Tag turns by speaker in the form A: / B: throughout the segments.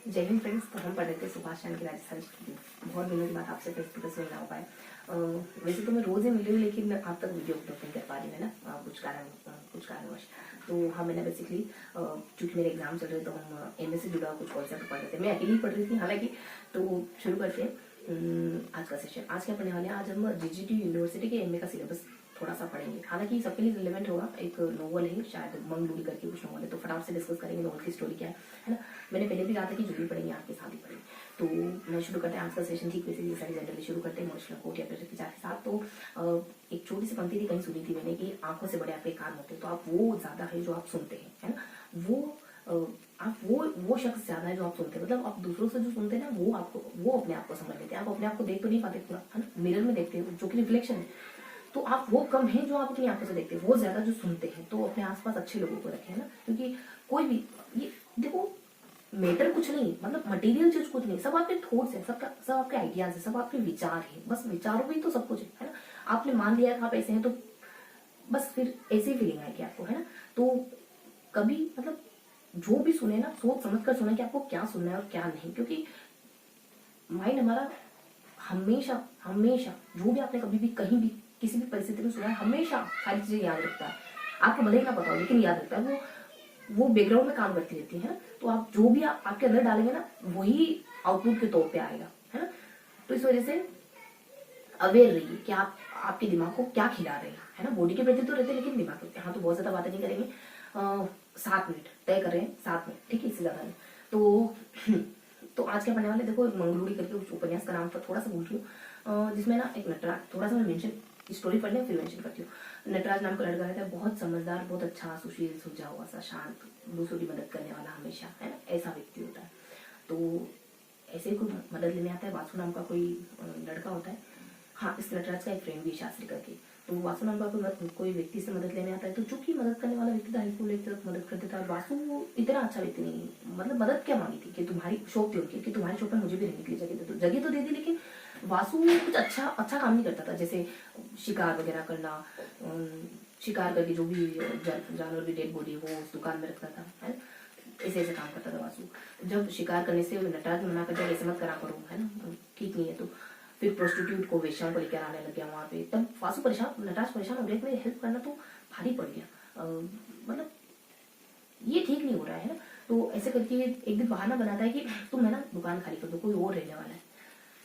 A: जय हिंद फ्रेंड्स। तो हम पढ़ रहे थे सुभाष चंद्र की राजस्थान की। बहुत दिनों के बाद आपसे फेस टू फेस मिलना हो पाया। वैसे तो मैं रोज ही मिल रही हूँ, लेकिन मैं आप तक वीडियो अपलोड नहीं कर पा रही है ना, कुछ कारणवश। तो हाँ, मैंने बेसिकली चूंकि मेरे एग्जाम चल रहे तो हम एमए से जुड़ा कुछ कॉन्सेप्ट पढ़ रहे थे। मैं अकेली ही पढ़ रही थी हालांकि। तो शुरू करते हैं आज का सेशन। आज क्या पढ़ने वाले हैं? आज हम जीजीटी यूनिवर्सिटी के एमए का सिलेबस थोड़ा सा पढ़ेंगे। हालांकि सबके लिए रिलेवेंट होगा। एक नोवेल है शायद, मंगलूरी करके कुछ नोवेल है, तो फटाफट से डिस्कस करेंगे नोवेल की स्टोरी क्या है ना। मैंने पहले भी कहा था कि जो भी पढ़ेंगे आपके साथ ही पढ़ेंगे। तो मैं शुरू करते हैं आज का सेशन। ठीक वैसे ये सारी जनरली शुरू करते हैं इमोशनल कोट या प्रेशर विचार के साथ। तो एक छोटी सी पंक्ति थी, कहीं सुनी थी मैंने कि आंखों से बड़े आपके कान होते हैं। तो आप वो ज्यादा है जो आप सुनते हैं, है ना। आप वो शख्स ज्यादा है जो आप सुनते हैं। मतलब आप दूसरों से जो सुनते हैं ना, वो अपने आप को समझ लेते हैं। आप अपने आप को देख तो नहीं पाते पूरा, है ना, मिरर में देखते हैं जो कि रिफ्लेक्शन है। तो आप वो कम है जो आप अपनी आंखों से देखते हैं, वो ज्यादा जो सुनते हैं। तो अपने आसपास अच्छे लोगों को रखें, है ना। क्योंकि कोई भी, ये देखो, मैटर कुछ नहीं, मतलब मटेरियल चीज कुछ नहीं, सब आपके थॉट्स है, सब आपके आइडियाज है, सब आपके विचार है। बस विचारों में ही तो सब कुछ है ना। आपने मान लिया कि आप ऐसे हैं, तो बस फिर ऐसी फीलिंग आएगी आपको, है ना। तो कभी मतलब जो भी सुने ना, सोच समझ कर सुने कि आपको क्या सुनना है और क्या नहीं। क्योंकि माइंड हमारा हमेशा हमेशा, जो भी आपने कभी भी कहीं भी किसी भी परिस्थिति में सुना है, हमेशा सारी चीजें याद रखता है। आपको भले ही ना पता हो, लेकिन याद रखता है। वो बैकग्राउंड में काम करती रहती है ना। तो आप जो भी आपके अंदर डालेंगे ना, वही आउटपुट के तौर पे आएगा, है ना। तो इस वजह से अवेयर रहिए कि आप आपके दिमाग को क्या खिला रहे हैं, है ना। बॉडी के प्रति तो रहते हैं, लेकिन दिमाग के, हाँ, तो बहुत ज्यादा बातें नहीं करेंगे। 7 मिनट तय कर रहे हैं, 7 मिनट, ठीक है, इससे ज्यादा नहीं। तो तो आज क्या पढ़ने वाले, देखो, मंगलूरी करके उस उपन्यास का नाम थोड़ा सा भूल रही हूँ, जिसमें ना एक नटराज, थोड़ा सा मैं मेंशन स्टोरी पढ़ने फिर मेंशन करती हूँ। नटराज नाम का लड़का रहता है, बहुत समझदार, बहुत अच्छा, सुशील, सुलझा हुआ सा, शांत, दूसरों की मदद करने वाला हमेशा, है ना, ऐसा व्यक्ति होता है। तो ऐसे ही कोई मदद लेने आता है। वासु नाम का कोई लड़का होता है। हाँ, इस नटराज का एक फ्रेंड भी शास्त्री करके। तो वासु नाम का कोई व्यक्ति से मदद लेने आता है। तो जो कि मदद करने वाला व्यक्ति था, हेल्पफुल एक तरफ मदद कर देता है। वासु इतना अच्छा व्यक्ति नहीं, मतलब मदद क्या मांगी थी कि तुम्हारी शौक थी उनकी कि तुम्हारी शौक में मुझे भी रहने के लिए जगह तो दे दी, लेकिन वासु कुछ अच्छा काम नहीं करता था। जैसे शिकार वगैरह करना, शिकार करके जो भी जानवर की डेड बॉडी वो उस दुकान में रखता था, है ना। ऐसे ऐसे काम करता था वासु। जब शिकार करने से नटराज मना कर दिया, ऐसे मत करा करो, है ना, ठीक नहीं है। तो फिर प्रोस्टिट्यूट को, वेश्याओं को लेकर आने लग गया वहां पे। तब वासु परेशान, नटराज परेशान हो गया कि मेरी हेल्प करना तो भारी पड़ गया, मतलब ये ठीक नहीं हो रहा है ना। तो ऐसे करके एक दिन बहाना बनाता है कि तुम, है ना, दुकान खाली कर दो, कोई और रहने वाला है।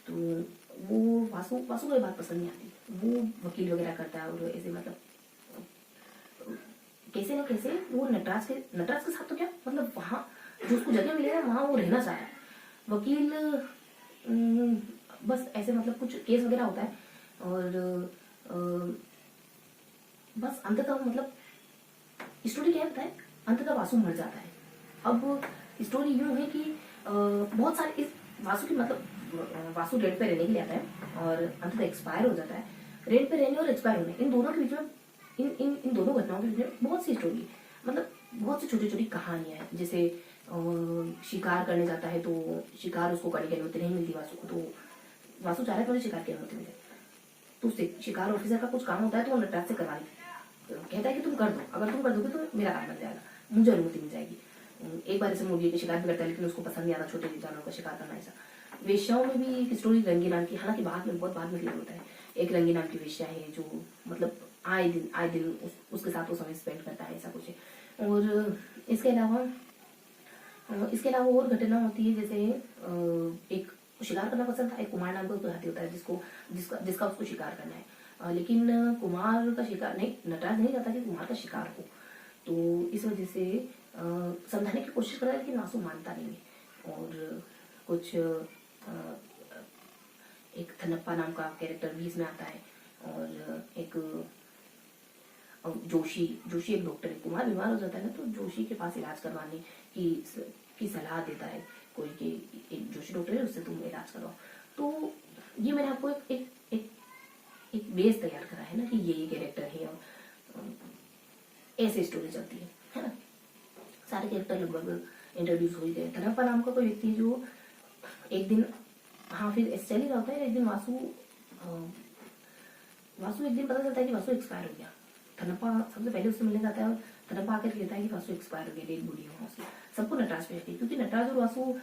A: तो वो वासु को ये बात पसंद नहीं आती। वो वकील वगैरह करता है और ऐसे, मतलब कैसे ना कैसे वो नटराज के साथ तो क्या, मतलब वहां जो उसको जगह मिले ना, वहां वो रहना चाह रहा है। वकील बस ऐसे, मतलब कुछ केस वगैरह होता है और बस अंततः, मतलब स्टोरी क्या होता है, अंततः वासु मर जाता है। अब स्टोरी यूं है कि बहुत सारे इस वासु की, मतलब वासु रेंट पे रहने के लिए आता है और अंततः एक्सपायर हो जाता है। रेंट पे रहने और एक्सपायर होने, इन दोनों के बीच में, इन दोनों घटनाओं के बीच में बहुत सी स्टोरी, मतलब बहुत सी छोटी छोटी कहानियां हैं। जैसे शिकार करने जाता है, तो शिकार उसको करने की अनुमति नहीं मिलती वासु को। तो वासु चाह रहा है तो शिकार की अनुमति मिले। तो उससे शिकार ऑफिसर का कुछ काम होता है, तो वो नटराज से करवा कहता है कि तुम कर दो, अगर तुम कर दोगे तो मेरा काम बन जाएगा, मुझे अनुमति मिल जाएगी। एक बार ऐसे मुर्गी के शिकार भी करता है, लेकिन उसको पसंद नहीं आता छोटे जानवरों का शिकार करना। ऐसा वेश्याओं में भी एक स्टोरी रंगी नाम की, हालांकि बहुत बाद में क्लियर होता है। एक रंगी नाम की वेश्या है जो, मतलब आए दिन उसके साथ वो समय स्पेंड करता है, ऐसा कुछ है। और इसके अलावा और घटना होती है। जैसे एक शिकार करना पसंद था, एक कुमार नाम का कोई हाथी होता है जिसका उसको शिकार करना है। लेकिन कुमार का शिकार नहीं, नटराज नहीं चाहता कि कुमार का शिकार हो। तो इस वजह से समझाने की कोशिश कर रहा है, लेकिन वासु मानता नहीं है। और कुछ एक थनप्पा नाम का कैरेक्टर भी इसमें आता है। और एक जोशी एक डॉक्टर है। कुमार बीमार हो जाता है ना, तो जोशी के पास इलाज करवाने की सलाह देता है कोई कि एक जोशी डॉक्टर है, उससे तुम इलाज करवाओ। तो ये मैंने आपको एक बेस तैयार करा है ना कि ये कैरेक्टर है और ऐसे स्टोरी चलती है ना। सारे कैरेक्टर लगभग इंट्रोड्यूस हो ही गए। थनप्पा नाम का कोई व्यक्ति है जो एक दिन, हाँ, फिर ऐसे चल ही रहा होता है। एक दिन वासु एक दिन पता चलता है कि वासु एक्सपायर हो गया। थनप्पा सबसे पहले उससे मिलने जाता है और थनप्पा आकर कहता है कि वासु एक्सपायर हो गया, डेड बॉडी है उसकी। सबको नटराज पे, क्योंकि नटराज और वासु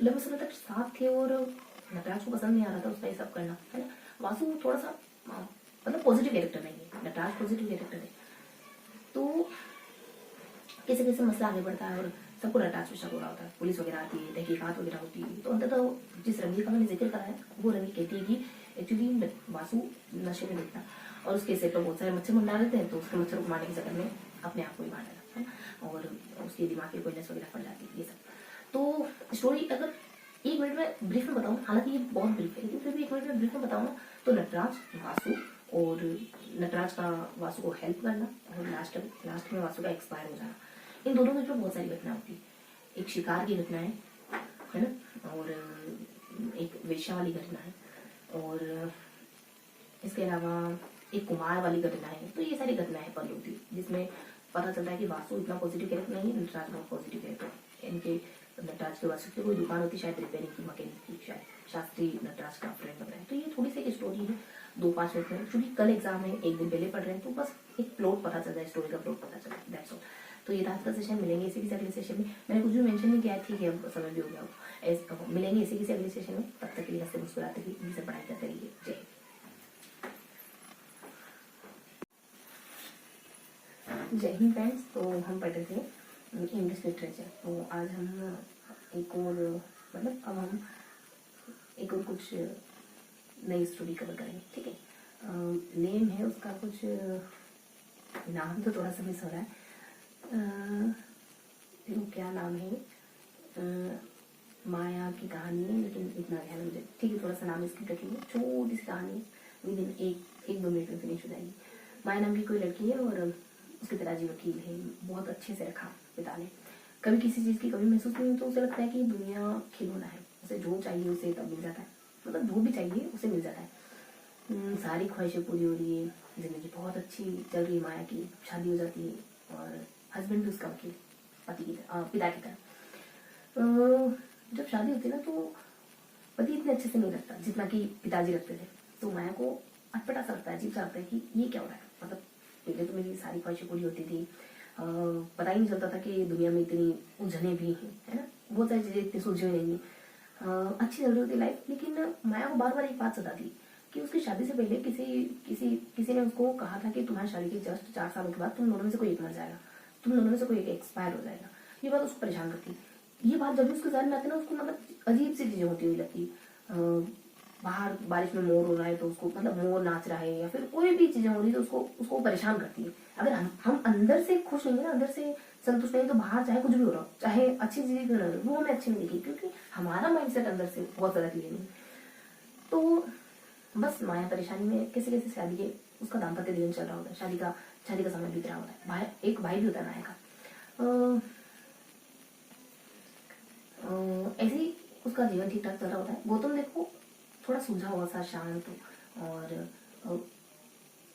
A: लंबे समय तक साथ थे और नटराज को पसंद नहीं आ रहा था उसका ये सब करना, है ना। वासु थोड़ा सा मतलब पॉजिटिव कैरेक्टर नहीं है, नटराज पॉजिटिव कैरेक्टर है। तो कैसे कैसे मसला आगे बढ़ता है और सबको नटराज पे शक हो रहा होता है, पुलिस वगैरह आती है, तहकीकात वगैरह होती है। तो अंततः जिस रंगी का मैंने जिक्र करा है वो रंगी कहती है कि एक्चुअली वासु नशे में लिखता और उसके सिर पर बहुत सारे मच्छर मंडा देते हैं, तो उसके मच्छर को मारने के चक्कर में अपने आप को ही मार डाला, है, और उसके दिमाग की कोई नस वगैरह पड़ जाती है, ये सब। तो स्टोरी अगर 1 मिनट में ब्रीफ में बताऊँ, हालांकि ये बहुत ब्रीफ है लेकिन फिर भी 1 मिनट में ब्रीफ में बताऊँ ना, तो नटराज वासु और नटराज का वासु को हेल्प करना और लास्ट में वासु का एक्सपायर हो जाना, इन दोनों के बीच में बहुत सारी घटना होती है। एक शिकार की घटना है ना, और एक वेश्या वाली घटना है, और इसके अलावा एक कुमार वाली घटना है। तो ये सारी घटनाएं पल होती है जिसमें पता चलता है कि वासु इतना पॉजिटिव कैरेक्टर नहीं है, नटराज बहुत पॉजिटिव कैरेक्टर है। इनके नटराज के वासु की कोई दुकान होती है शायद रिपेयरिंग की, मैकेनिक की, शायद शास्त्री नटराज का फ्रेंड बन रहा है। तो ये थोड़ी सी एक स्टोरी है 2-5 मिनट में, क्योंकि कल एग्जाम है, 1 दिन पहले पढ़ रहे हैं, तो बस एक प्लॉट पता चल जाए, स्टोरी का प्लॉट पता चल जाए, दैट्स ऑल। तो ये रात का सेशन, मिलेंगे इसी किसी अगले सेशन में। मैंने कुछ भी मेंशन नहीं किया, ठीक है अब समय भी हो गया, मिलेंगे इसी किसी अगले सेशन में। तब तक के लिए हंसते मुस्कुराते हुए से पढ़ाई करते रहिए। जय जय हिंद फ्रेंड्स। तो हम पढ़ रहे थे इंग्लिश लिटरेचर। तो आज हम एक और मतलब अब हम एक और कुछ नई स्टोरी कवर करेंगे, ठीक है। नेम है उसका कुछ, नाम तो थोड़ा सा मिस हो रहा है, देखो क्या नाम है, माया की कहानी है, लेकिन इतना ध्यान मुझे, ठीक है, थोड़ा सा नाम इसकी रखेंगे, छोटी सी कहानी, विद इन 1-2 मिनट में फिनिश हो जाएगी। माया नाम की कोई लड़की है और उसके पिताजी वकील है, बहुत अच्छे से रखा पिता ने, कभी किसी चीज़ की कभी महसूस नहीं, तो उसे लगता है कि दुनिया खिलौना है, उसे जो चाहिए उसे तब मिल जाता है, मतलब जो भी चाहिए उसे मिल जाता है। सारी ख्वाहिशें पूरी हो रही है, जिंदगी बहुत अच्छी चल रही है माया की, शादी हो जाती है और हस्बैंड भी उसका वकील, पति की तरह, पिता की तरह। जब शादी होती है ना, तो पति इतने अच्छे से नहीं लगता जितना कि पिताजी रखते थे। तो माया को अटपटा सा लगता है, अजीब सा लगता है कि ये क्या हो रहा है, मतलब पहले तो मेरी सारी ख्वाहिशें पूरी होती थी, पता ही नहीं चलता था कि दुनिया में इतनी उलझने भी हैं, है ना, बहुत सारी चीजें इतनी सुलझी हुई नहीं, अच्छी चल रही होती लाइफ। लेकिन माया को बार बार एक बात सताती कि उसकी शादी से पहले किसी ने उसको कहा था कि तुम्हारी शादी के जस्ट 4 सालों के बाद तुम दोनों में से कोई एक मर जाएगा, तुम दोनों में से कोई एक एक्सपायर हो जाएगा। ये बात उसको परेशान करती। ये बात जब भी उसके ध्यान में आती ना, उसको मतलब अजीब सी चीजें होती हुई लगती। बाहर बारिश में मोर हो रहा है तो उसको, मतलब मोर नाच रहा है या फिर कोई भी चीजें हो रही है तो उसको परेशान करती है। अगर हम अंदर से खुश नहीं है ना, अंदर से संतुष्ट नहीं, तो बाहर चाहे कुछ भी हो रहा हो, चाहे अच्छी चीजें क्यों ना हो, वो हमें अच्छी नहीं दिखी, क्योंकि हमारा माइंडसेट अंदर से बहुत ज्यादा क्लियर नहीं। तो बस माया परेशानी में कैसे कैसे शादी के, उसका दाम्पत्य जीवन चल रहा होता है, शादी का समय बीत रहा होता है, भाई एक भाई भी होता है माया का। ऐसे ही उसका जीवन ठीक ठाक चल रहा होता है। गौतम देखो थोड़ा सुलझा हुआ सा, शांत और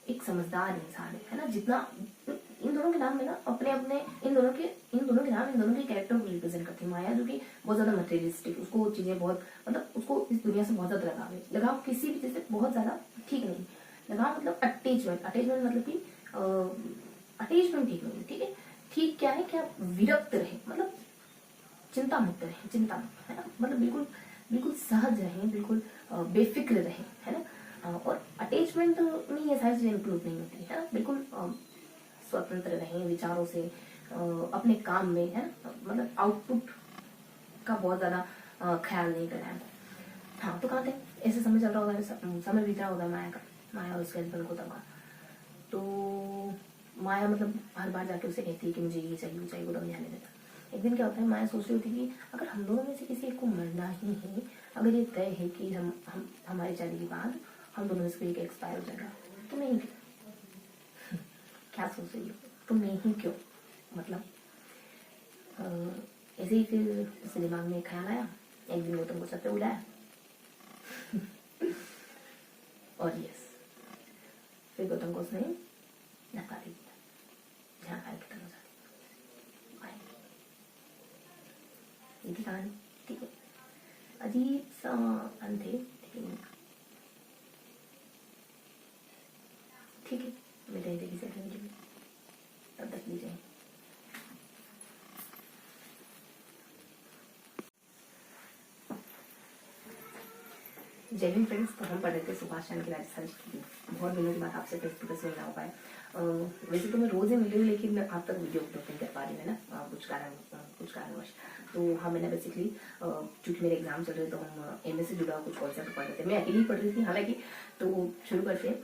A: एक समझदार इंसान है ना। जितना इन दोनों के नाम में ना अपने अपने इन दोनों के नाम इन दोनों के कैरेक्टर को रिप्रेजेंट करती है। माया जो कि बहुत ज्यादा मटेरियलिस्टिक, उसको चीजें बहुत, मतलब उसको इस दुनिया से बहुत ज्यादा लगाव किसी भी चीज से बहुत ज्यादा ठीक नहीं, लगाव मतलब अटैचमेंट मतलब कि अटैचमेंट ठीक नहीं, ठीक है। ठीक क्या है, क्या विरक्त रहे, मतलब चिंता मुक्त रहे, चिंता मुक्त, है ना, मतलब बिल्कुल बिल्कुल सहज रहे, बिल्कुल बेफिक्र रहे, है ना। और अटैचमेंट में ये सारी चीजें इंक्लूड नहीं होती है ना, बिल्कुल स्वतंत्र रहे विचारों से, अपने काम में, है ना, मतलब आउटपुट का बहुत ज्यादा ख्याल नहीं करना है। हाँ, तो कहाँ थे, ऐसे समय चल रहा होगा, समय बीत रहा होगा माया और उसके हस्बैंड को तब। तो माया मतलब हर बार जाके उसे कहती है कि मुझे ये चाहिए वो चाहिए, वो दम जाने देता। एक दिन क्या होता है, माया सोच रही होती कि अगर हम दोनों में से किसी एक को मरना ही है, अगर ये तय है कि हम हमारी शादी के बाद हम दोनों में से कोई एक एक्सपायर हो जाएगा, तो मैं ही क्या सोच रही हो, तो मैं ही क्यों, मतलब ऐसे ही फिर उसके दिमाग में ख्याल आया। एक दिन गौतम को छत पे बुलाया और यस, फिर गौतम को उसने धक्का दे दिया, जहाँ फाइल खत्म हो जाती। ये थी कहानी, ठीक है, अजीब सा अंत है, ठीक है, मिलते हैं किसी अगले वीडियो में, तब तक लीजिए। जय हिंद फ्रेंड्स। तो हम पढ़ रहे थे सुभाष चंद्र की राजस्थान की। बहुत दिनों के बाद आपसे फेस टू फेस मिलना हो पाया। वैसे तो मैं रोज ही मिली हूँ, लेकिन मैं आप तक वीडियो अपलोड नहीं कर पा रही है ना, कुछ कारणवश। तो हाँ, मैंने बेसिकली चूंकि मेरे एग्जाम चल रहे तो हम एमए से जुड़ा कुछ कॉन्सेप्ट पढ़ रहे थे। मैं अकेली ही पढ़ रही थी हालांकि। तो शुरू करते हैं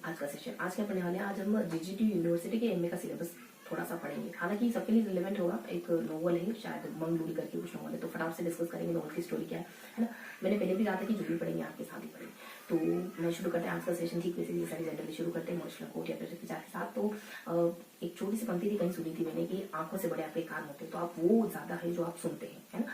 A: आज का सेशन। आज क्या पढ़ने वाले हैं? आज हम जीजीटी यूनिवर्सिटी के एमए का सिलेबस थोड़ा सा पढ़ेंगे। हालांकि सबके लिए रिलेवेंट होगा। एक नोवेल है शायद, मंगलूरी करके कुछ नोवेल है, तो फटाफट से डिस्कस करेंगे नोवेल की स्टोरी क्या है ना। मैंने पहले भी कहा था कि जो भी पढ़ेंगे आपके साथ ही पढ़ेंगे। तो मैं शुरू करते हैं आज का सेशन। ठीक वैसे ये सारी जनरली शुरू करते हैं इमोशनल कोट या फिर विचार के साथ। तो एक छोटी सी पंक्ति थी, कहीं सुनी थी मैंने कि आंखों से बड़े आपके कान होते हैं। तो आप वो ज्यादा है जो आप सुनते हैं, है ना।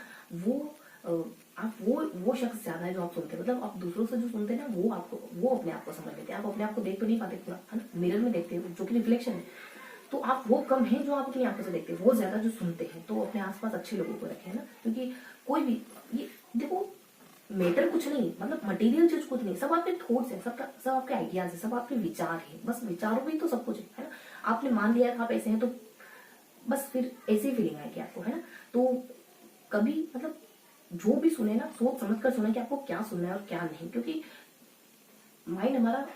A: आप वो शख्स ज्यादा है जो आप सुनते हैं। मतलब आप दूसरों से जो सुनते हैं ना, वो अपने आप को समझ लेते हैं। आप अपने आप को देख तो नहीं पाते पूरा, है ना, मिरर में देखते हैं जो कि रिफ्लेक्शन है। तो आप वो कम है जो आप अपनी आंखों से देखते हैं, वो ज्यादा जो सुनते हैं। तो अपने आसपास अच्छे लोगों को रखें, है ना। क्योंकि कोई भी, ये देखो, मैटर कुछ नहीं, मतलब मटेरियल चीज कुछ नहीं, सब आपके थॉट्स है, सब आपके आइडियाज है, सब आपके विचार है। बस विचारों में ही तो सब कुछ है ना। आपने मान लिया कि आप ऐसे हैं, तो बस फिर ऐसी फीलिंग आएगी आपको, है ना। तो कभी मतलब जो भी सुने ना, सोच समझ कर सुने कि आपको क्या सुनना है और क्या नहीं। क्योंकि माइंड हमारा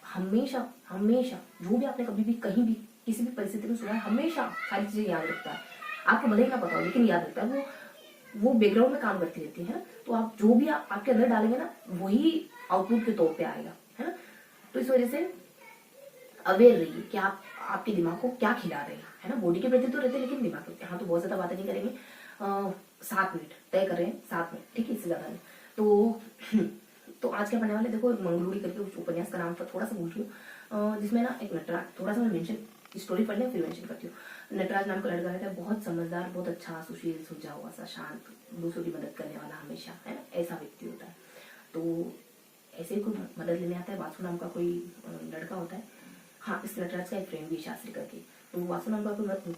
A: हमेशा हमेशा, जो भी आपने कभी भी कहीं भी किसी भी परिस्थिति में सुना है, हमेशा सारी चीजें याद रखता है। आपको भले ही ना पता हो, लेकिन याद रखता है। वो बैकग्राउंड में काम करती रहती है ना। तो आप जो भी आपके अंदर डालेंगे ना, वही आउटपुट के तौर पे आएगा, है ना। तो इस वजह से अवेयर रहिए कि आप आपके दिमाग को क्या खिला रहे हैं, है ना। बॉडी के प्रति तो रहते हैं, लेकिन दिमाग के, हाँ, तो बहुत ज्यादा बातें नहीं करेंगे। 7 मिनट तय कर रहे हैं, 7 मिनट, ठीक है, इससे ज्यादा नहीं। तो आज क्या पढ़ने वाले, देखो, मंगलूरी करके उस उपन्यास का नाम पर थोड़ा सा भूल रही हूँ। जिसमें ना एक नटराज, थोड़ा सा मैं मेंशन स्टोरी पढ़ लें फिर मेंशन करती हूँ। नटराज नाम का लड़का रहता है, बहुत समझदार, बहुत अच्छा, सुशील, सुलझा हुआ सा, शांत, दूसरों की मदद करने वाला हमेशा, है ना, ऐसा व्यक्ति होता है। तो ऐसे ही कोई मदद लेने आता है। वासु नाम का कोई लड़का होता है। हाँ, इस नटराज का एक फ्रेंड भी शास्त्री करके। तो वासु नाम का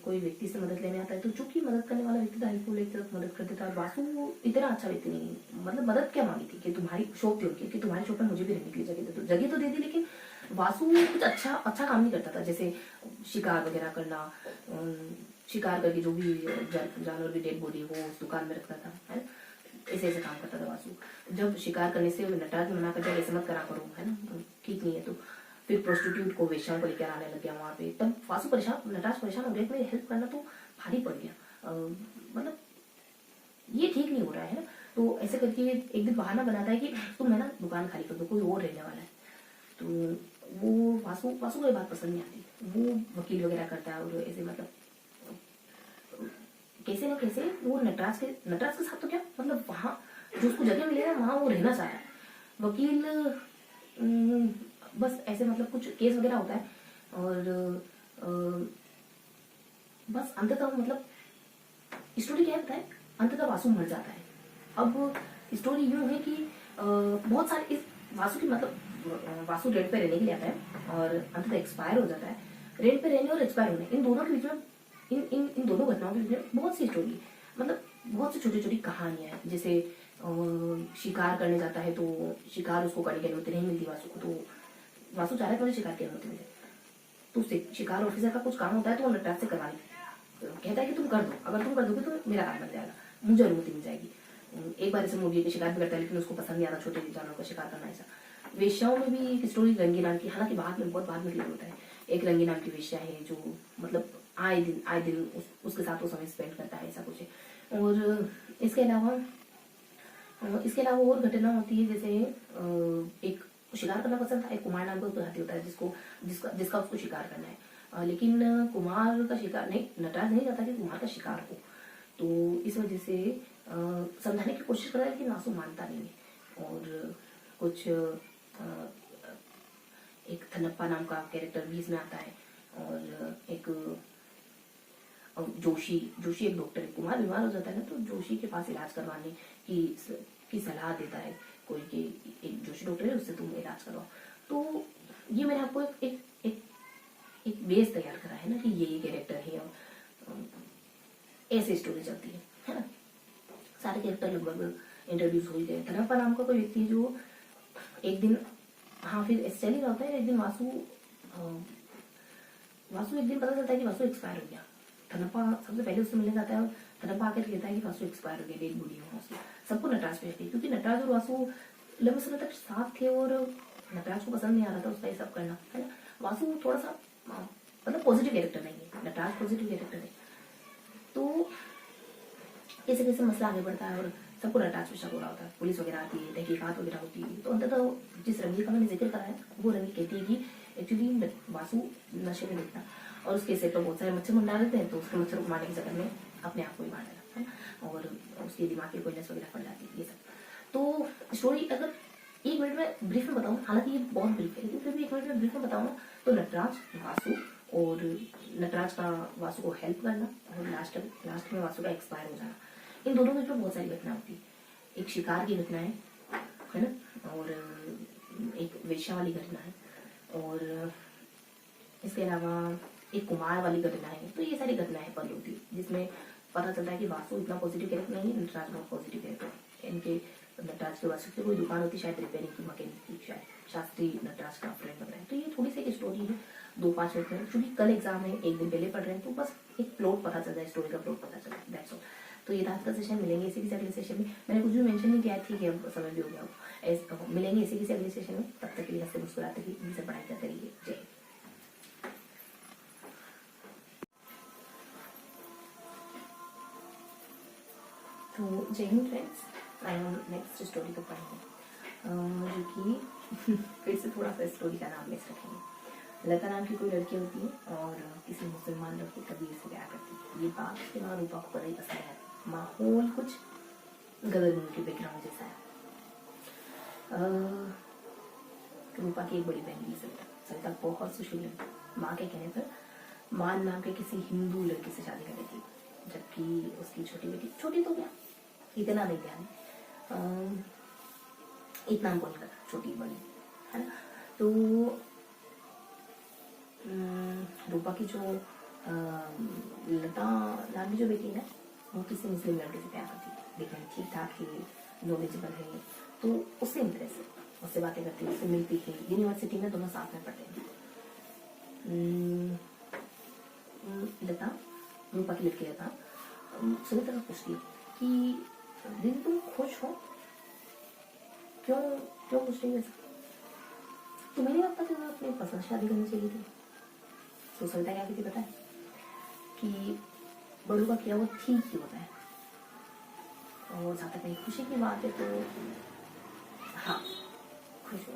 A: कोई व्यक्ति से मदद लेने आता है। तो चूंकि मदद करने वाला व्यक्ति था, हेल्पफुल एक तरफ मदद कर देता है। वासु इतना अच्छा व्यक्ति नहीं, मतलब मदद क्या मांगी थी कि तुम्हारी शॉप थी उनकी, कि तुम्हारी शॉप में मुझे भी रहने के लिए जगह दे दो। जगह तो दे दी, लेकिन वासु कुछ अच्छा काम नहीं करता था। जैसे शिकार वगैरह करना, शिकार करके जो भी जानवर की डेड बॉडी वो उस दुकान में रखता था, है। ऐसे काम करता था वासु। जब शिकार करने से नटराज मना कर दिया, ऐसे मत करा करो, है ना, ठीक नहीं है। तो फिर प्रोस्टिट्यूट को, वेश्याओं को लेकर आने लग गया वहां पे। तब वासु परेशान, नटराज परेशान हो गया कि हेल्प करना तो भारी पड़ गया। मतलब ये ठीक नहीं हो रहा है। तो ऐसे करके एक दिन बहाना बनाता है कि तुम, है ना, दुकान खाली कर दो, कोई और रहने वाला है। तो वो वासु को ये बात पसंद नहीं आती। वो वकील वगैरह करता है और ऐसे, मतलब कैसे ना कैसे वो नटराज के साथ, तो क्या मतलब, वहां जो उसको जगह मिले ना, वहां वो रहना चाह रहा है। वकील बस ऐसे, मतलब कुछ केस वगैरह होता है और बस अंततः, मतलब स्टोरी क्या है, अंततः वासु मर जाता है। अब स्टोरी यूं है कि बहुत सारे इस वासु की, मतलब वासु रेंट पे रहने के लिए आता है और अंततः एक्सपायर हो जाता है। रेंट पे रहने और एक्सपायर होने, इन दोनों के बीच में, इन दोनों घटनाओं के बीच में बहुत सी स्टोरी, मतलब बहुत सी छोटी छोटी कहानियां हैं। जैसे शिकार करने जाता है, तो शिकार उसको करने की अनुमति नहीं मिलती वासु को। तो वासु चाह रहा है तो मुझे शिकार की अनुमति मिले। तो शिकार ऑफिसर का कुछ काम होता है, तो वो नटराज से करवा कहता है कि तुम कर दो, अगर तुम कर दोगे तो मेरा काम बन जाएगा, मुझे अनुमति मिल जाएगी। एक बार ऐसे मुर्गी की शिकार भी करता है, लेकिन उसको पसंद नहीं आता छोटे जानवरों का शिकार करना। ऐसा वेश्याओं में भी एक स्टोरी, रंगी नाम की, हालांकि बहुत बाद में क्लियर होता है। एक रंगी नाम की वेश्या है जो, मतलब आए दिन उसके साथ वो समय स्पेंड करता है, ऐसा कुछ है। और इसके अलावा और घटना होती है। जैसे एक शिकार करना पसंद था, एक कुमार नाम का उसको हाथी होता है, जिसका उसको शिकार करना है। लेकिन कुमार का शिकार नहीं, नटराज नहीं चाहता कि कुमार का शिकार हो। तो इस वजह से समझाने की कोशिश कर रहा है, लेकिन वासु मानता नहीं है। और कुछ एक थनप्पा नाम का कैरेक्टर भी इसमें आता है। और एक जोशी एक डॉक्टर है। कुमार बीमार हो जाता है ना, तो जोशी के पास इलाज करवाने की सलाह देता है कोई, कि एक जोशी डॉक्टर है, उससे तुम इलाज करवाओ। तो ये मैंने आपको एक बेस तैयार करा है ना, कि ये कैरेक्टर है और ऐसे स्टोरी चलती है ना। सारे कैरेक्टर लगभग इंट्रोड्यूस हो ही गए। थनप्पा नाम का कोई व्यक्ति जो एक दिन, हाँ, फिर ऐसे चल ही रहा होता है। एक दिन वासु एक दिन पता चलता है कि वासु एक्सपायर हो गया। थनप्पा सबसे पहले उससे मिलने जाता है और थनप्पा आकर कहता है कि वासु एक्सपायर हो गया, डेड बॉडी हो वासु। सबको नटराज पे रहती है, क्योंकि नटराज और वासु लंबे समय तक साथ थे और नटराज को पसंद नहीं आ रहा था उसका ये सब करना, है ना। वासु थोड़ा सा मतलब पॉजिटिव कैरेक्टर नहीं है, नटराज पॉजिटिव कैरेक्टर है। तो कैसे कैसे मसला आगे बढ़ता है और सबको नटराज पे शक हो रहा होता है, पुलिस वगैरह आती है, तहकीकात वगैरह होती है। तो अंततः जिस रंगी का मैंने जिक्र करा है वो रंगी कहती है कि एक्चुअली वासु नशे में लिखता और उसके सिर पर बहुत सारे मच्छर मंडा देते हैं, तो उसके मच्छरों को मारने के चक्कर में अपने आप को ही मार देता है और उसके दिमाग की कोई नस वगैरह पड़ जाती है, ये सब। तो स्टोरी अगर 1 मिनट में ब्रीफ में बताऊँ, हालांकि ये बहुत ब्रीफ है लेकिन फिर भी 1 मिनट में ब्रीफ में बताऊँ ना, तो नटराज वासु और नटराज का वासु को हेल्प करना और लास्ट में वासु का एक्सपायर हो जाना, इन दोनों में बहुत सारी घटना होती है। एक शिकार की घटना है ना, और एक वेश्या वाली घटना है, और इसके अलावा एक कुमार वाली घटना है। तो ये सारी घटनाएं पल होती है जिसमें पता चलता है कि वासु इतना पॉजिटिव कैरेक्टर नहीं है, नटराज बहुत पॉजिटिव कैरेक्टर है। इनके नटराज के वासु की कोई दुकान होती शायद रिपेयरिंग की, मैकेनिक की, शायद शास्त्री नटराज का फ्रेंड वगैरह है। तो ये थोड़ी सी एक स्टोरी है 2-5 मिनट में, क्योंकि कल एग्जाम है, 1 दिन पहले पढ़ रहे हैं, तो बस एक प्लॉट पता चल जाए, स्टोरी का प्लॉट पता चल जाए, दैट्स ऑल। तो ये रात का सेशन, मिलेंगे इसी के अगले सेशन में। मैंने कुछ भी मेंशन नहीं किया, ठीक है अब समय भी हो गया हो, मिलेंगे इसी के अगले सेशन में। तब तक के लिए हंसते मुस्कुराते ही से पढ़ाई करते रहिए। जय हिंद। तो जय Hind friends, I am next story को पढ़ेंगे, जो कि फिर से थोड़ा सा स्टोरी का नाम मिस रखेंगे। लता नाम की कोई लड़की होती है और किसी मुसलमान लड़के कबीर से प्यार करती है। ये बात उसके बाद रूपा को पता ही पसंद है। माहौल कुछ गदर मूवी के बैकग्राउंड जैसा है। रूपा की एक बड़ी बहन भी सविता बहुत सुशील लड़की, माँ के कहने पर मान नाम के किसी हिंदू लड़के से शादी कर रही थी, जबकि उसकी छोटी बेटी, छोटी तो क्या इतना नहीं ध्यान, इतना हमको नहीं पता छोटी बड़ी, है ना। तो रूपा की जो लता नाम की जो बेटी है वो किसी मुस्लिम लड़के से प्यार करती है, देखने में ठीक ठाक है, नॉलेजेबल है, तो उससे इंप्रेस है, उससे बातें करती है, उससे मिलती है, यूनिवर्सिटी में दोनों साथ में पढ़ते हैं। लता, रूपा की लड़की लता सुनीता से पूछती है कि दीदी तुम खुश हो, क्यों क्यों पूछ रही है ऐसा? तुम्हें नहीं लगता कि तुम्हें अपनी पसंद शादी करनी चाहिए थी? तो सविता क्या कहती पता है कि बड़ों का किया वो ठीक ही होता है, और जहाँ तक मेरी खुशी की बात है तो हाँ खुश हो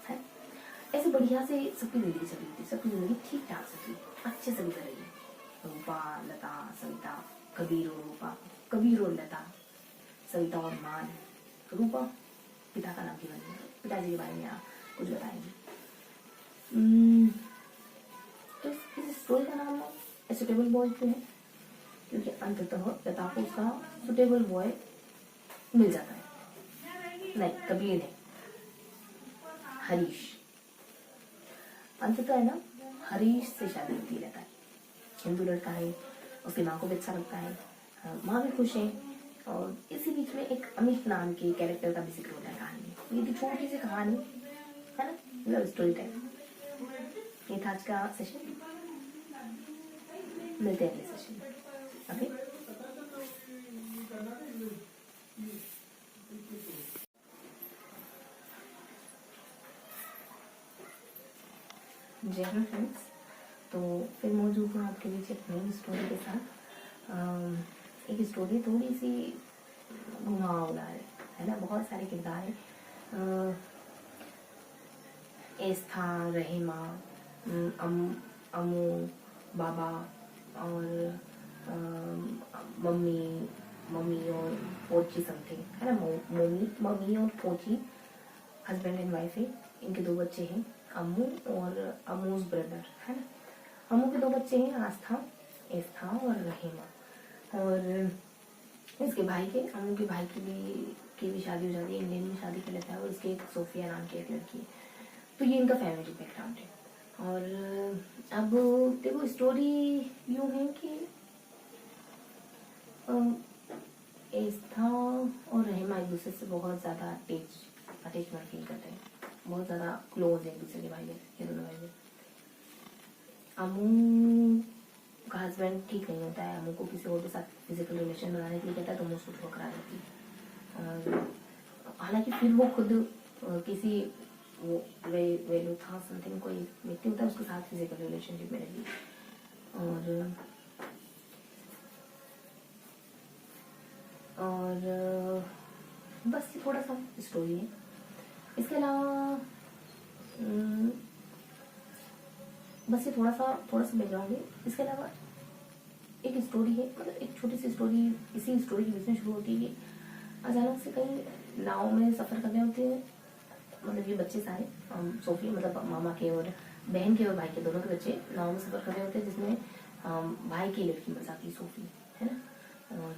A: है। ऐसे बढ़िया से सबकी जिंदगी चल रही थी, सबकी जिंदगी ठीक ठाक से थी, अच्छे से गुजर रही है। रूपा, लता, सविता, कबीर और रूपा, कबीर और लता, सविता और मान। रूपा पिता का नाम की बनी, पिताजी के बारे में आप कुछ बताएंगे। तो इस स्टोरी का नाम सुटेबल बॉय क्यों है? क्योंकि अंततः लता को उसका सुटेबल बॉय मिल जाता है। नहीं, कबीर नहीं, हरीश। अंततः है ना, हरीश से शादी होती है लता की। हिंदू लड़का है, उसकी माँ को भी अच्छा लगता है, माँ भी खुश है, और इसी बीच में एक अमित नाम के कैरेक्टर का भी जिक्र होता है कहानी में। ये थी छोटी सी कहानी, है ना, लव स्टोरी टाइप। ये था आज का सेशन, मिलते हैं अगले सेशन में। ओके, जय हिंद फ्रेंड्स। तो फिर मौजूद हूँ आपके बीच एक नई स्टोरी के साथ। एक स्टोरी थोड़ी सी घुमावदार है ना, बहुत सारे किरदार हैं। एस्था, रहीमा, अमू, बाबा और मम्मी और पोची समथिंग, है ना। मम्मी और पोची हस्बैंड एंड वाइफ है। इनके 2 बच्चे हैं, अम्मू और अमूज ब्रदर, है ना। अम्मू के 2 बच्चे हैं, आस्था, एस्था और रहीमा। और इसके भाई के, अम्मू के भाई की भी शादी हो जाती है, इंडियन में शादी कर लेता है, और इसके एक सोफिया नाम की एक लड़की है। तो ये इनका फैमिली बैकग्राउंड है। और अब देखो स्टोरी यूँ है कि एस्था और रहीमा एक दूसरे से बहुत ज़्यादा अटैचमेंट फील करते हैं, बहुत ज़्यादा क्लोज है एक दूसरे के भाई बहन, ये दोनों भाई बहन। अमू का हस्बैंड ठीक नहीं होता है, अमू को किसी और के साथ फिजिकल रिलेशन बनाने के लिए कहता है, तो अमू उसको ठोकरा देती है। और हालांकि फिर वो खुद किसी वो वेलू था समथिंग, कोई व्यक्ति होता है उसके साथ फिजिकल रिलेशनशिप में रही। और बस ये थोड़ा सा स्टोरी है। इसके अलावा बस ये थोड़ा सा बैकग्राउंड है। इसके अलावा एक स्टोरी है, मतलब एक छोटी सी स्टोरी इसी स्टोरी के बीच में शुरू होती है कि अचानक से कहीं नाव में सफ़र कर रहे होते हैं, मतलब ये बच्चे सारे सोफी मतलब मामा के और बहन के और भाई के दोनों के बच्चे नाव में सफ़र कर रहे होते हैं, जिसमें भाई की लड़की मर जाती है सोफी, है ना। और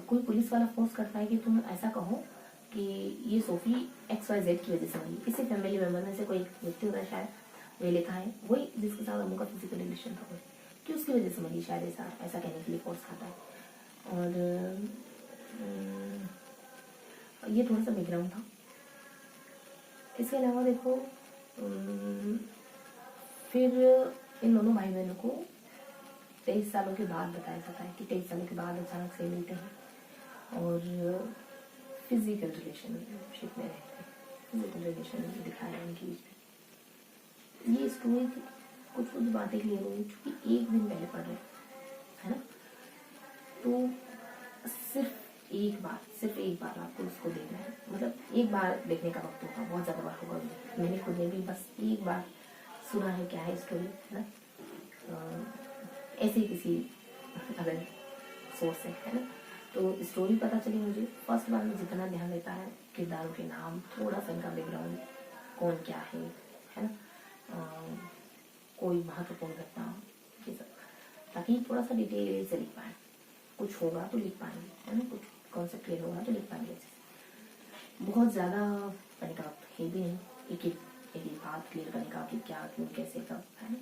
A: कोई पुलिस वाला फोर्स करता है कि तुम ऐसा कहो कि ये सोफी XYZ की वजह से मरी। किसी फैमिली मेम्बर में से कोई एक व्यक्ति होता है शायद, वे लिखा है वही जिसके साथ अमू का फिजिकल रिलेशन था, कोई कि उसकी वजह से मरी शायद, ऐसा कहने के लिए फोर्स खाता है। और ये थोड़ा सा बैकग्राउंड था। इसके अलावा देखो फिर इन दोनों भाई बहनों को 23 सालों के बाद बताया जाता है कि 23 सालों के बाद अचानक से मिलते हैं और फिजिकल रिलेशनशिप में रहते हैं। फिजिकल रिलेशन दिखाया है उनके बीच में। ये स्टोरी कुछ बातें क्लियर होगी क्योंकि एक दिन पहले पढ़ रहे है ना, तो सिर्फ एक बार आपको उसको देखना है, मतलब एक बार देखने का वक्त होगा, बहुत ज़्यादा बार होगा। मैंने खुद ने भी बस एक बार सुना है क्या है स्टोरी, है ना, ऐसे किसी अगर सोर्स है ना, तो स्टोरी पता चली मुझे। फर्स्ट बार में जितना ध्यान देता है किरदारों के नाम, थोड़ा सा इनका बैकग्राउंड, कौन क्या है ना, कोई महत्वपूर्ण घटना, ये सब, ताकि थोड़ा सा डिटेल से लिख पाए। कुछ होगा तो लिख पाएंगे, है ना, कुछ कॉन्सेप्ट क्लियर होगा तो लिख पाएंगे अच्छे से। बहुत ज़्यादा करने का है भी नहीं, एक बात क्लियर करने का कि क्या क्यों कैसे कब, है ना,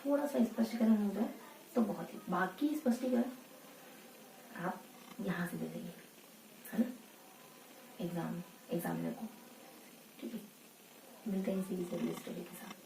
A: थोड़ा सा स्पष्टीकरण हो जाए तो बहुत ही, बाकी स्पष्टीकरण आप यहाँ से दे देंगे, है ना, एग्जामिनर को। ठीक है, मिलते हैं इसी स्टोरी के साथ।